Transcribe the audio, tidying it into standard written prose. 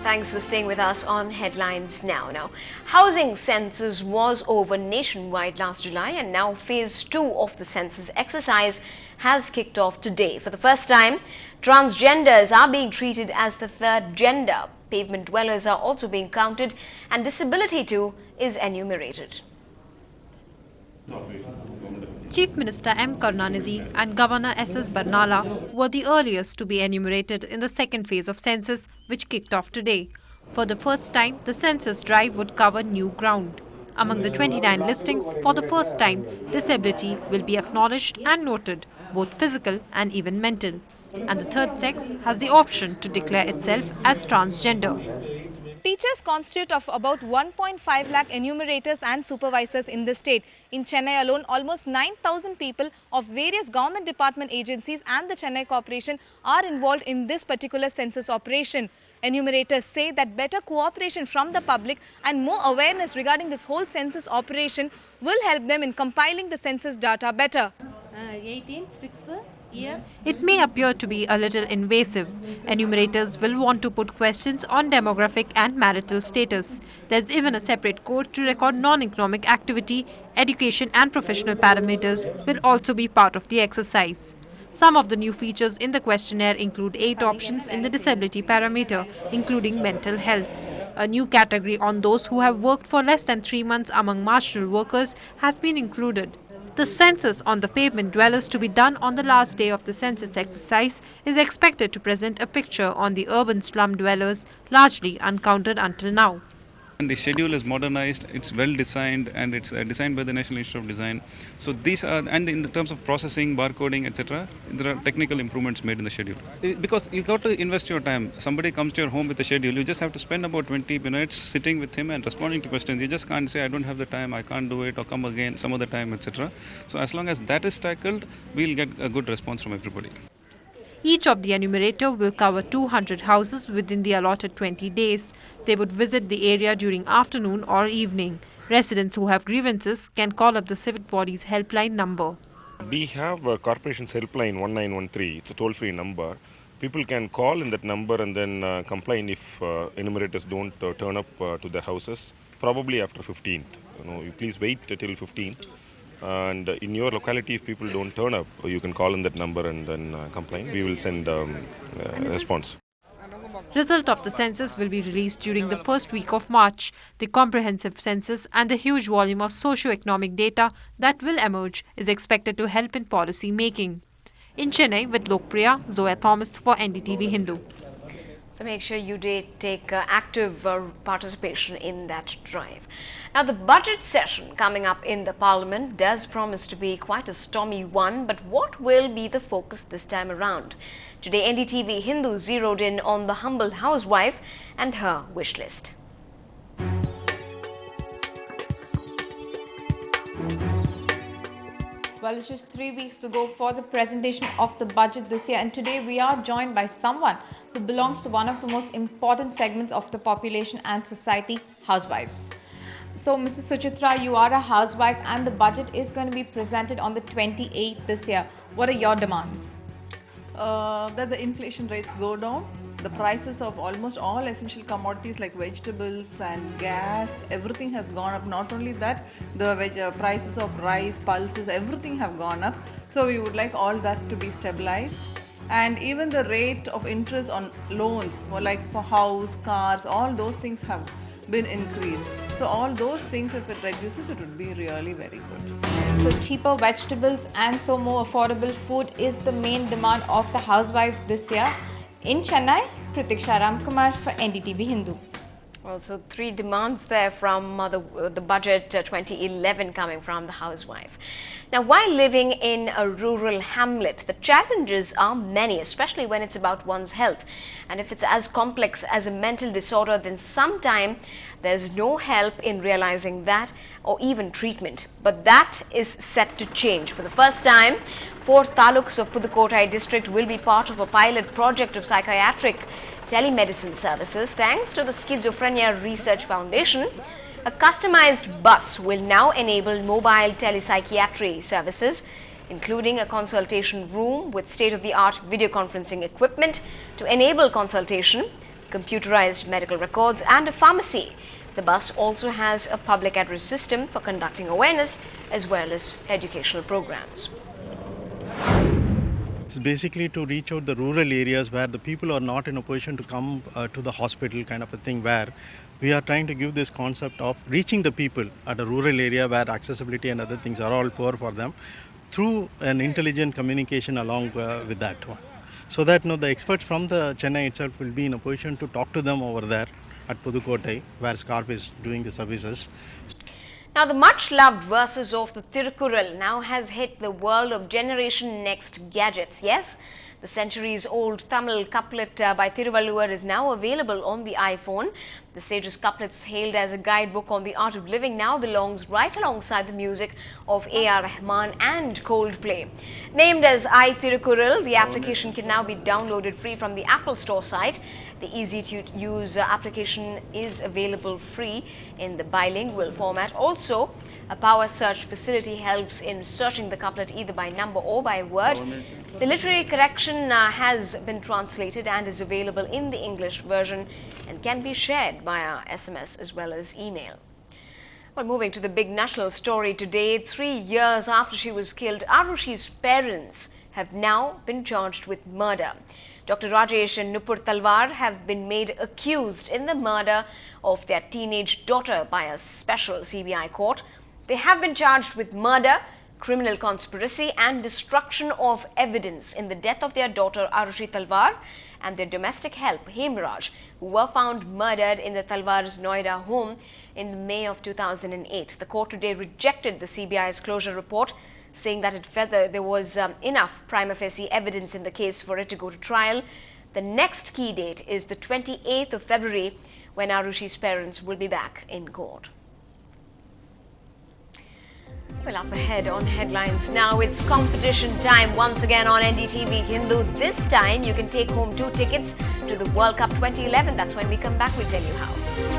Thanks for staying with us on Headlines Now. Housing census was over nationwide last July, and now phase 2 of the census exercise has kicked off today. For the first time, transgenders are being treated as the third gender. Pavement dwellers are also being counted, and disability too is enumerated. Chief Minister M. Karunanidhi and Governor S.S. Barnala were the earliest to be enumerated in the second phase of census, which kicked off today. For the first time, the census drive would cover new ground. Among the 29 listings, for the first time, disability will be acknowledged and noted, both physical and even mental. And the third sex has the option to declare itself as transgender. Teachers constitute of about 1.5 lakh enumerators and supervisors in the state. In Chennai alone, almost 9,000 people of various government department agencies and the Chennai Corporation are involved in this particular census operation. Enumerators say that better cooperation from the public and more awareness regarding this whole census operation will help them in compiling the census data better. It may appear to be a little invasive. Enumerators will want to put questions on demographic and marital status. There's even a separate code to record non-economic activity. Education and professional parameters will also be part of the exercise. Some of the new features in the questionnaire include 8 options in the disability parameter, including mental health. A new category on those who have worked for less than 3 months among marginal workers has been included. The census on the pavement dwellers to be done on the last day of the census exercise is expected to present a picture on the urban slum dwellers, largely uncounted until now. And the schedule is modernized, it's well designed, and it's designed by the National Institute of Design. So these are, and in the terms of processing, barcoding, etc., there are technical improvements made in the schedule. Because you got to invest your time. Somebody comes to your home with a schedule, you just have to spend about 20 minutes sitting with him and responding to questions. You just can't say, I don't have the time, I can't do it, or come again some other time, etc. So as long as that is tackled, we'll get a good response from everybody. Each of the enumerator will cover 200 houses within the allotted 20 days. They would visit the area during afternoon or evening. Residents who have grievances can call up the civic body's helpline number. We have a corporation's helpline 1913. It's a toll-free number. People can call in that number and then complain if enumerators don't turn up to their houses, probably after 15th. You please wait till 15th. And in your locality, if people don't turn up, you can call in that number and then complain. We will send a response. Result of the census will be released during the first week of March. The comprehensive census and the huge volume of socio-economic data that will emerge is expected to help in policy making. In Chennai, with Lokpriya, Zoya Thomas for Ndtv-Hindu. So make sure you take active participation in that drive. Now, the budget session coming up in the Parliament does promise to be quite a stormy one, but what will be the focus this time around? Today, Ndtv-Hindu zeroed in on the humble housewife and her wish list. Well, it's just 3 weeks to go for the presentation of the budget this year, and today we are joined by someone who belongs to one of the most important segments of the population and society, housewives. So, Mrs. Suchitra, you are a housewife and the budget is going to be presented on the 28th this year. What are your demands? That the inflation rates go down. The prices of almost all essential commodities like vegetables and gas, everything has gone up. Not only that, the prices of rice, pulses, everything have gone up. So we would like all that to be stabilized. And even the rate of interest on loans for house, cars, all those things have been increased. So all those things, if it reduces, it would be really very good. So cheaper vegetables and so more affordable food is the main demand of the housewives this year. In Chennai, Pratiksha Ramkumar for Ndtv-Hindu. Also, 3 demands there from the budget 2011 coming from the housewife. Now, while living in a rural hamlet, the challenges are many, especially when it's about one's health. And if it's as complex as a mental disorder, then sometime there's no help in realizing that or even treatment. But that is set to change. For the first time, 4 taluks of Pudukkottai district will be part of a pilot project of psychiatric telemedicine services thanks to the Schizophrenia Research Foundation. A customized bus will now enable mobile telepsychiatry services, including a consultation room with state-of-the-art video conferencing equipment to enable consultation. computerized medical records and a pharmacy. The bus also has a public address system for conducting awareness as well as educational programs. It's basically to reach out the rural areas where the people are not in a position to come to the hospital, kind of a thing, where we are trying to give this concept of reaching the people at a rural area where accessibility and other things are all poor for them through an intelligent communication along with that one. So that the experts from the Chennai itself will be in a position to talk to them over there at Pudukkottai, where SCARP is doing the services. Now, the much-loved verses of the Tirukkural now has hit the world of Generation Next gadgets. Yes, the centuries-old Tamil couplet by Thiruvalluvar is now available on the iPhone. The sage's couplets, hailed as a guidebook on the art of living, now belongs right alongside the music of A.R. Rahman and Coldplay. Named as iThirukkural, the application can now be downloaded free from the Apple Store site. The easy-to-use application is available free in the bilingual format. Also, a power search facility helps in searching the couplet either by number or by word. The literary correction has been translated and is available in the English version and can be shared via SMS as well as email. Well, moving to the big national story today, 3 years after she was killed, Arushi's parents have now been charged with murder. Dr. Rajesh and Nupur Talwar have been made accused in the murder of their teenage daughter by a special CBI court. They have been charged with murder, criminal conspiracy and destruction of evidence in the death of their daughter Arushi Talwar and their domestic help Hemraj, who were found murdered in the Talwar's Noida home in May of 2008. The court today rejected the CBI's closure report, saying that it felt that there was enough prima facie evidence in the case for it to go to trial. The next key date is the 28th of February, when Arushi's parents will be back in court. Well, up ahead on headlines now, it's competition time once again on Ndtv-Hindu. This time you can take home 2 tickets to the World Cup 2011. That's when we come back, we'll tell you how.